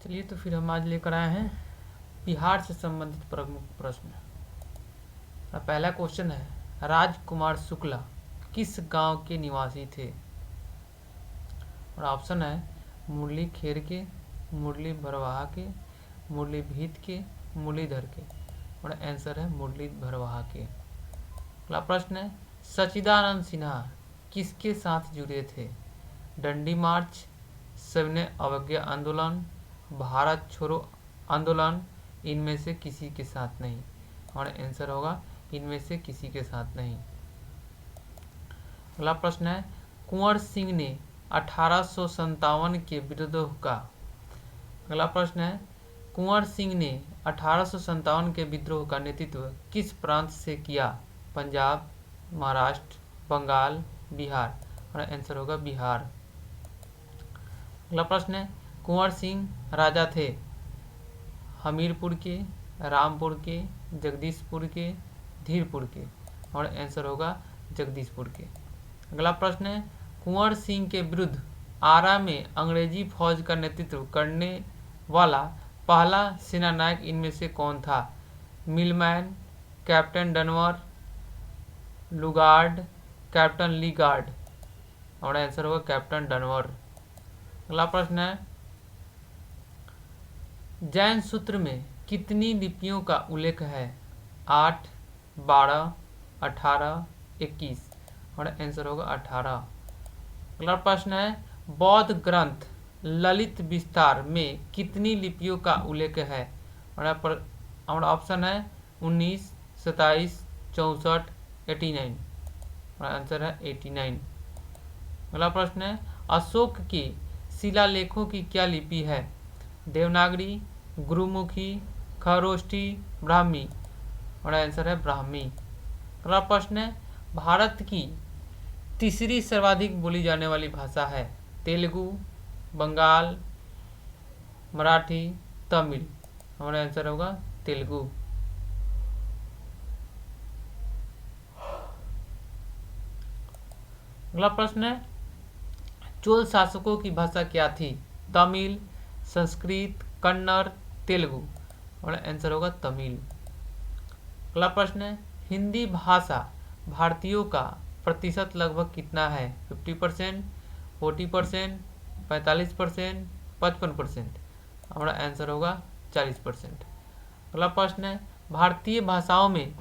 चलिए तो फिर हम आज लेकर आए हैं बिहार से संबंधित प्रमुख प्रश्न। पहला क्वेश्चन है, राजकुमार शुक्ला किस गांव के निवासी थे? और ऑप्शन है मुरली खेर के, मुरली भरवाहा के, मुरली भीत के, मुरलीधर के। और आंसर है मुरली भरवाहा के। अगला प्रश्न है, सच्चिदानंद सिन्हा किसके साथ जुड़े थे? डंडी मार्च, सविनय अवज्ञा आंदोलन, भारत छोड़ो आंदोलन, इनमें से किसी के साथ नहीं। और आंसर होगा इनमें से किसी के साथ नहीं। अगला प्रश्न है, कुंवर सिंह ने 1857 के विद्रोह का। अगला प्रश्न है, कुंवर सिंह ने 1857 के विद्रोह का नेतृत्व किस प्रांत से किया? पंजाब, महाराष्ट्र, बंगाल, बिहार। और आंसर होगा बिहार। अगला प्रश्न है, कुंवर सिंह राजा थे हमीरपुर के, रामपुर के, जगदीशपुर के, धीरपुर के। और आंसर होगा जगदीशपुर के। अगला प्रश्न है, कुंवर सिंह के विरुद्ध आरा में अंग्रेजी फौज का नेतृत्व करने वाला पहला सेनानायक इनमें से कौन था? Milman, captain Dunwar, Lugard, captain Ligard. और आंसर होगा कैप्टन डनवर। अगला प्रश्न है, जैन सूत्र में कितनी लिपियों का उल्लेख है? 8, 12, 18, 21। और आंसर होगा 18। अगला प्रश्न है, बौद्ध ग्रंथ ललित विस्तार में कितनी लिपियों का उल्लेख है? और ऑप्शन है 19, 27, 64, 89। और आंसर है 89। अगला प्रश्न है, अशोक के शिलालेखों की क्या लिपि है? देवनागरी, गुरुमुखी, खरोष्ठी, ब्राह्मी। और आंसर है ब्राह्मी। अगला प्रश्न है, भारत की तीसरी सर्वाधिक बोली जाने वाली भाषा है? तेलुगु, बंगाल, मराठी, तमिल। और आंसर होगा तेलुगु। अगला प्रश्न है, चोल शासकों की भाषा क्या थी? तमिल, संस्कृत, कन्नड़, तेलुगु। और आंसर होगा तमिल। अगला प्रश्न है, हिंदी भाषा भारतीयों का प्रतिशत लगभग कितना है? 50%, 40%, 45%, 55%। हमारा आंसर होगा 40%। अगला प्रश्न है, भारतीय भाषाओं में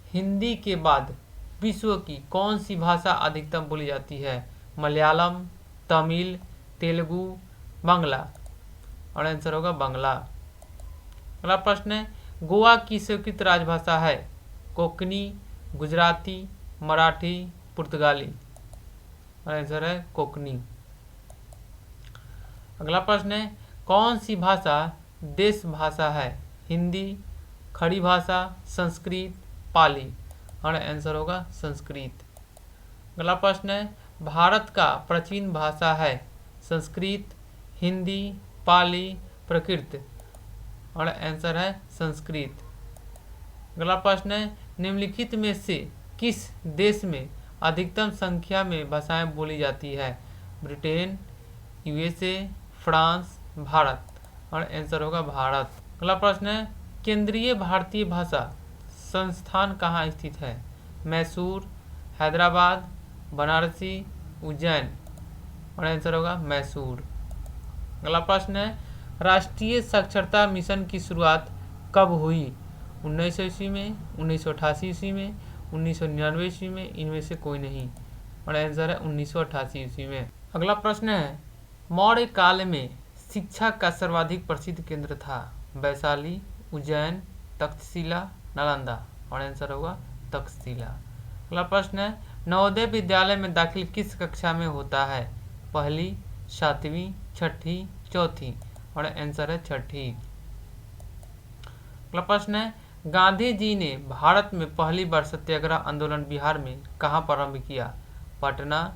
हिंदी के बाद विश्व की कौन सी भाषा अधिकतम बोली जाती है? मलयालम, तमिल, तेलुगु, बांग्ला। और आंसर होगा बांग्ला। अगला प्रश्न है, गोवा की स्वीकृत राजभाषा है? कोंकणी, गुजराती, मराठी, पुर्तगाली। और आंसर है कोंकणी। अगला प्रश्न है, कौन सी भाषा देश भाषा है? हिंदी, खड़ी भाषा, संस्कृत, पाली। और आंसर होगा संस्कृत। अगला प्रश्न है, भारत का प्राचीन भाषा है? संस्कृत, हिंदी, पाली, प्राकृत। और आंसर है संस्कृत। अगला प्रश्न है, निम्नलिखित में से किस देश में अधिकतम संख्या में भाषाएं बोली जाती है? Britain, USA, France, Bharat. और आंसर होगा भारत। अगला प्रश्न है, केंद्रीय भारतीय भाषा संस्थान कहाँ स्थित है? मैसूर, हैदराबाद, बनारसी, उज्जैन। और आंसर होगा मैसूर। अगला प्रश्न है, राष्ट्रीय साक्षरता मिशन की शुरुआत कब हुई? 1900 ईस्वी में, 1988 ईस्वी में, 1999 ईस्वी में, इनमें से कोई नहीं। और आंसर है 1988 ईस्वी में। अगला प्रश्न है, मौर्य काल में शिक्षा का सर्वाधिक प्रसिद्ध केंद्र था? वैशाली, उज्जैन, तक्षशिला, नालंदा। और आंसर होगा तक्षशिला। अगला प्रश्न है, नवोदय विद्यालय में दाखिल किस कक्षा में होता है? पहली, 7वीं, छठी, चौथी। और आंसर है छठी। अगला प्रश्न है, गांधी जी ने भारत में पहली बार सत्याग्रह आंदोलन बिहार में कहाँ प्रारंभ किया? पटना,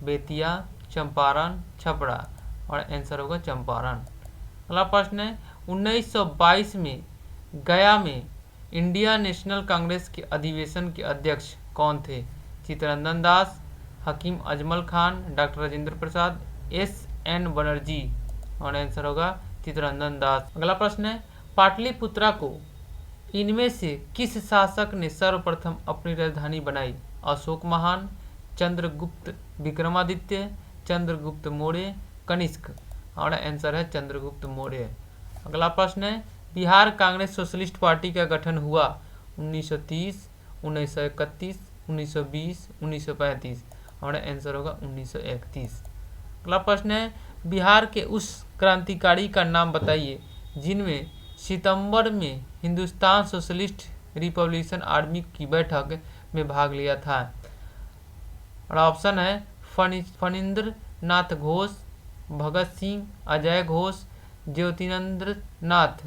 बेतिया, चंपारण, छपरा। और आंसर होगा चंपारण। अगला प्रश्न है, 1922 में गया में इंडिया नेशनल कांग्रेस के अधिवेशन के अध्यक्ष कौन थे? Chittaranjan Das, Hakim Ajmal Khan, doctor Rajendra Prasad, S N Banerjee. और आंसर होगा चित्तरंजन दास। अगला प्रश्न है, पाटलिपुत्रा को इनमें से किस शासक ने सर्वप्रथम अपनी राजधानी बनाई? अशोक महान, चंद्रगुप्त विक्रमादित्य, चंद्रगुप्त मौर्य, कनिष्क। और आंसर है चंद्रगुप्त मौर्य। अगला प्रश्न है, बिहार कांग्रेस सोशलिस्ट पार्टी का गठन हुआ 1930, 1931, 1920, 1935। और आंसर होगा 1931। अगला प्रश्न है, बिहार के उस क्रांतिकारी का नाम बताइए जिनमें सितंबर में हिंदुस्तान सोशलिस्ट रिपब्लिकन आर्मी की बैठक में भाग लिया था। और ऑप्शन है फणींद्र नाथ घोष, भगत सिंह, अजय घोष, ज्योतिरिंद्र नाथ।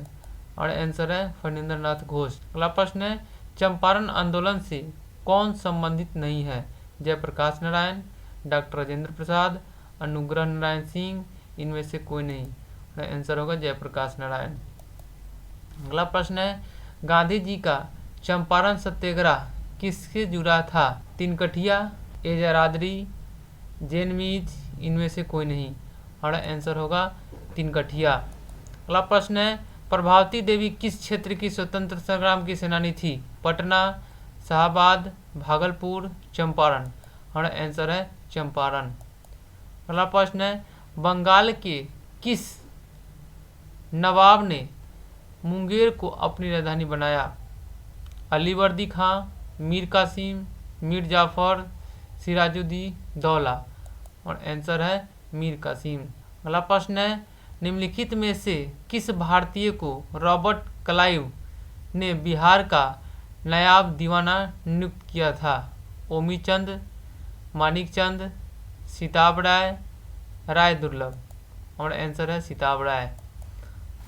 और आंसर है फणींद्र नाथ घोष। अगला प्रश्न है, चंपारण आंदोलन से कौन संबंधित नहीं है? जयप्रकाश नारायण, डॉक्टर राजेंद्र प्रसाद, अनुग्रह नारायण सिंह, इनमें से कोई नहीं। आंसर होगा जयप्रकाश नारायण। अगला प्रश्न है, गांधी जी का चंपारण सत्याग्रह किससे जुड़ा था? तिनकठिया, एजारादरी, जैनमीज, इनमें से कोई नहीं। और आंसर होगा तिनकठिया। अगला प्रश्न है, प्रभावती देवी किस क्षेत्र की स्वतंत्र संग्राम की सेनानी थी? पटना, शाहाबाद, भागलपुर, चंपारण। और आंसर है चंपारण। अगला प्रश्न है, बंगाल के किस नवाब ने मुंगेर को अपनी राजधानी बनाया? अलीवर्दी खां, मीर कासिम, मीर जाफर, सिराजुद्दौला। और आंसर है मीर कासिम। अगला प्रश्न है, निम्नलिखित में से किस भारतीय को रॉबर्ट क्लाइव ने बिहार का नायब दीवाना नियुक्त किया था? ओमीचंद, मानिकचंद, सिताब राय, राय दुर्लभ। और आंसर है सिताब राय।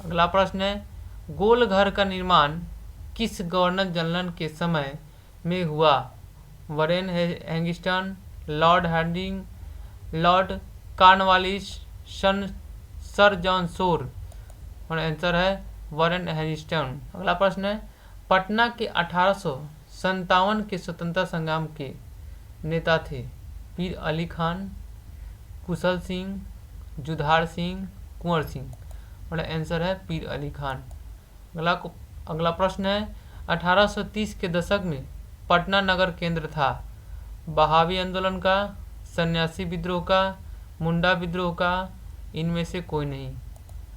अगला प्रश्न है, गोल घर का निर्माण किस गवर्नर जनरल के समय में हुआ? वरेन हैंगिस्टन, lord Hardinge, lord Cornwallis, sir John Shore. और आंसर है वरेन हैंगिस्टन। अगला प्रश्न है, पटना के 1857 के स्वतंत्रता संग्राम के नेता थे? पीर अली खान, कुशल सिंह, जुधार सिंह, कुंवर सिंह। और आंसर है पीर अली खान। अगला प्रश्न है, 1830 के दशक में पटना नगर केंद्र था? बहावी आंदोलन का, सन्यासी विद्रोह का, मुंडा विद्रोह का, इनमें से कोई नहीं।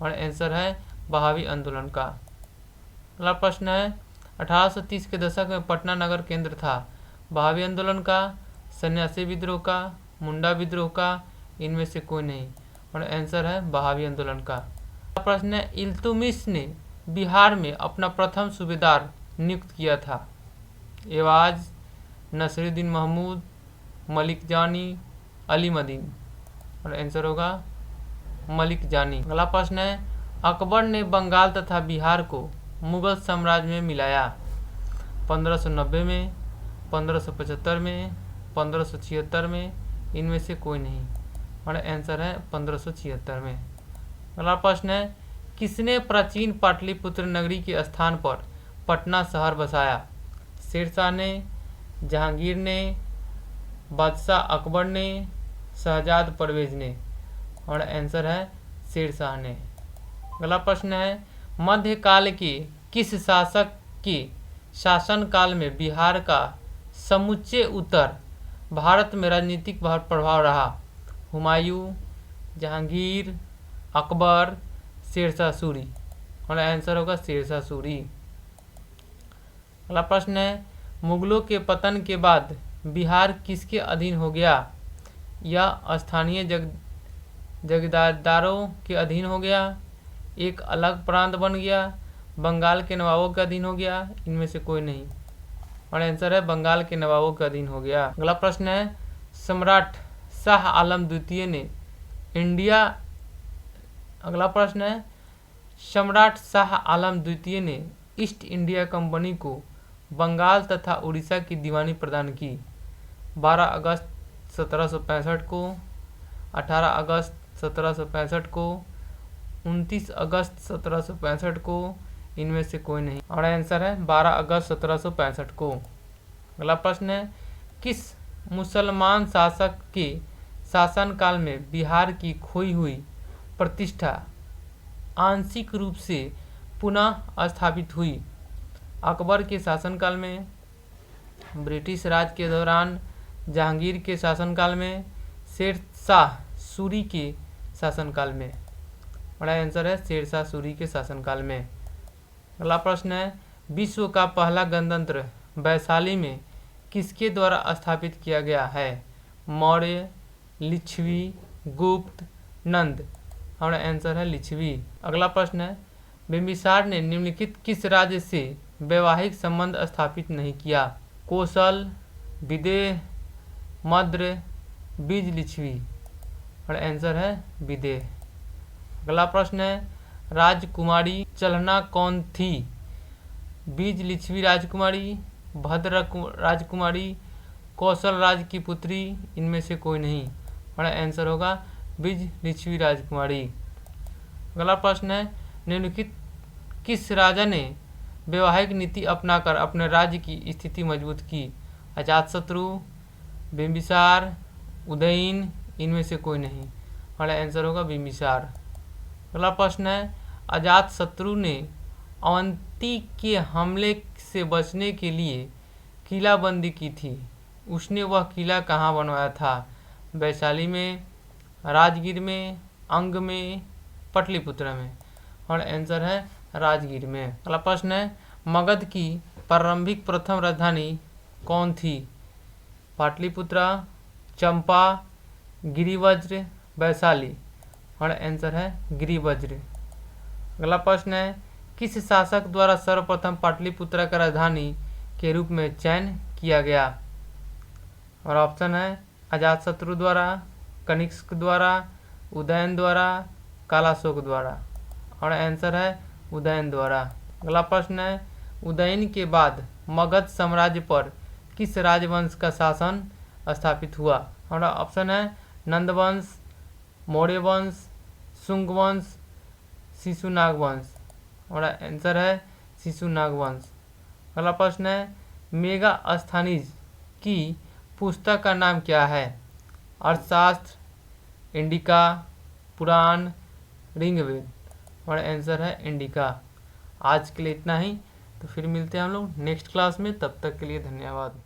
और आंसर है बहावी आंदोलन का। अगला प्रश्न है, 1830 के दशक में पटना नगर केंद्र था? बहावी आंदोलन का, सन्यासी विद्रोह का, मुंडा विद्रोह का, इनमें से कोई नहीं। और आंसर है बहावी आंदोलन का। अगला प्रश्न है, इल्तुतमिश ने बिहार में अपना प्रथम सूबेदार नियुक्त किया था? एवाज, नसीरुद्दीन महमूद, मलिक जानी, अली मदीन। और आंसर होगा मलिक जानी। अगला प्रश्न है, अकबर ने बंगाल तथा बिहार को मुगल साम्राज्य में मिलाया? 1590 में, 1575 में, 1576 में, इनमें से कोई नहीं। और आंसर है 1576 में। अगला प्रश्न है, किसने प्राचीन पाटलिपुत्र नगरी के स्थान पर पटना शहर बसाया? शेरशाह ने, जहांगीर ने, बादशाह अकबर ने, शहजाद परवेज ने। और आंसर है शेरशाह ने। अगला प्रश्न है, मध्यकाल के किस शासक के शासनकाल में बिहार का समूचे उत्तर भारत में राजनीतिक प्रभाव रहा? हुमायूं, जहांगीर, अकबर, शेरशाह सूरी। और आंसर होगा शेरशाह सूरी। अगला प्रश्न है, मुगलों के पतन के बाद बिहार किसके अधीन हो गया? यह स्थानीय जगीरदारों के अधीन हो गया, एक अलग प्रांत बन गया, बंगाल के नवाबों के अधीन हो गया, इनमें से कोई नहीं। और आंसर है बंगाल के नवाबों के अधीन हो गया। अगला प्रश्न है, सम्राट शाह आलम द्वितीय ने इंडिया अगला प्रश्न है, सम्राट शाह आलम द्वितीय ने ईस्ट इंडिया कंपनी को बंगाल तथा उड़ीसा की दीवानी प्रदान की? 12 अगस्त 1765 को, 18 अगस्त 1765 को, 29 अगस्त 1765 को, इनमें से कोई नहीं। और आंसर है 12 अगस्त 1765 को। अगला प्रश्न है, किस मुसलमान शासक के शासनकाल में बिहार की खोई हुई प्रतिष्ठा आंशिक रूप से पुनः स्थापित हुई? अकबर के शासनकाल में, ब्रिटिश राज के दौरान, जहांगीर के शासनकाल में, शेर शाह सूरी के शासनकाल में? बड़ा आंसर है शेर शाह सूरी के शासनकाल में। अगला प्रश्न है, विश्व का पहला गणतंत्र वैशाली में किसके द्वारा स्थापित किया गया है? मौर्य, लिच्छवी, गुप्त, नंद? हमारा आंसर है लिच्छवी। अगला प्रश्न है, बिंबिसार ने निम्नलिखित किस राज्य से वैवाहिक संबंध स्थापित नहीं किया? कौशल, विदेह, मद्र, बीज लिच्छवी? और आंसर है विदेह। अगला प्रश्न है, राजकुमारी चलना कौन थी? बीज लिच्छवी राजकुमारी, भद्र राजकुमारी, कौशल राज की पुत्री? इनमें से कोई नहीं। हमारा आंसर होगा बीज लिच्छवी राजकुमारी। अगला प्रश्न है, निम्नलिखित किस राजा ने वैवाहिक नीति अपनाकर अपने राज्य की स्थिति मजबूत की? अजातशत्रु, बिंबिसार, उदयन? इनमें से कोई नहीं। हमारा आंसर होगा बिंबिसार। अगला प्रश्न है, अजातशत्रु ने अवंती के हमले से बचने के लिए किलाबंदी की थी। उसने वह किला कहाँ बनवाया था? वैशाली में, राजगीर में, अंग में, पाटलिपुत्र में? और आंसर है राजगीर में। अगला प्रश्न है, मगध की प्रारंभिक प्रथम राजधानी कौन थी? पाटलिपुत्र, चंपा, गिरिवज्र, वैशाली? और आंसर है गिरिवज्र। अगला प्रश्न है, किस शासक द्वारा सर्वप्रथम पाटलिपुत्र का राजधानी के रूप में चयन किया गया? और ऑप्शन है अजातशत्रु द्वारा, कनिष्क द्वारा, उदयन द्वारा, कालाशोक द्वारा? और आंसर है उदयन द्वारा। अगला प्रश्न है, उदयन के बाद मगध साम्राज्य पर किस राजवंश का शासन स्थापित हुआ? हमारा ऑप्शन है नंदवंश, मौर्य वंश, शुंग वंश, शिशुनाग वंश? हमारा आंसर है शिशुनाग वंश। अगला प्रश्न है, मेगास्थनीज की पुस्तक का नाम क्या है? अर्थशास्त्र, इंडिका, पुराण, ऋग्वेद? और आंसर है इंडिका। आज के लिए इतना ही, तो फिर मिलते हैं हम लोग नेक्स्ट क्लास में। तब तक के लिए धन्यवाद।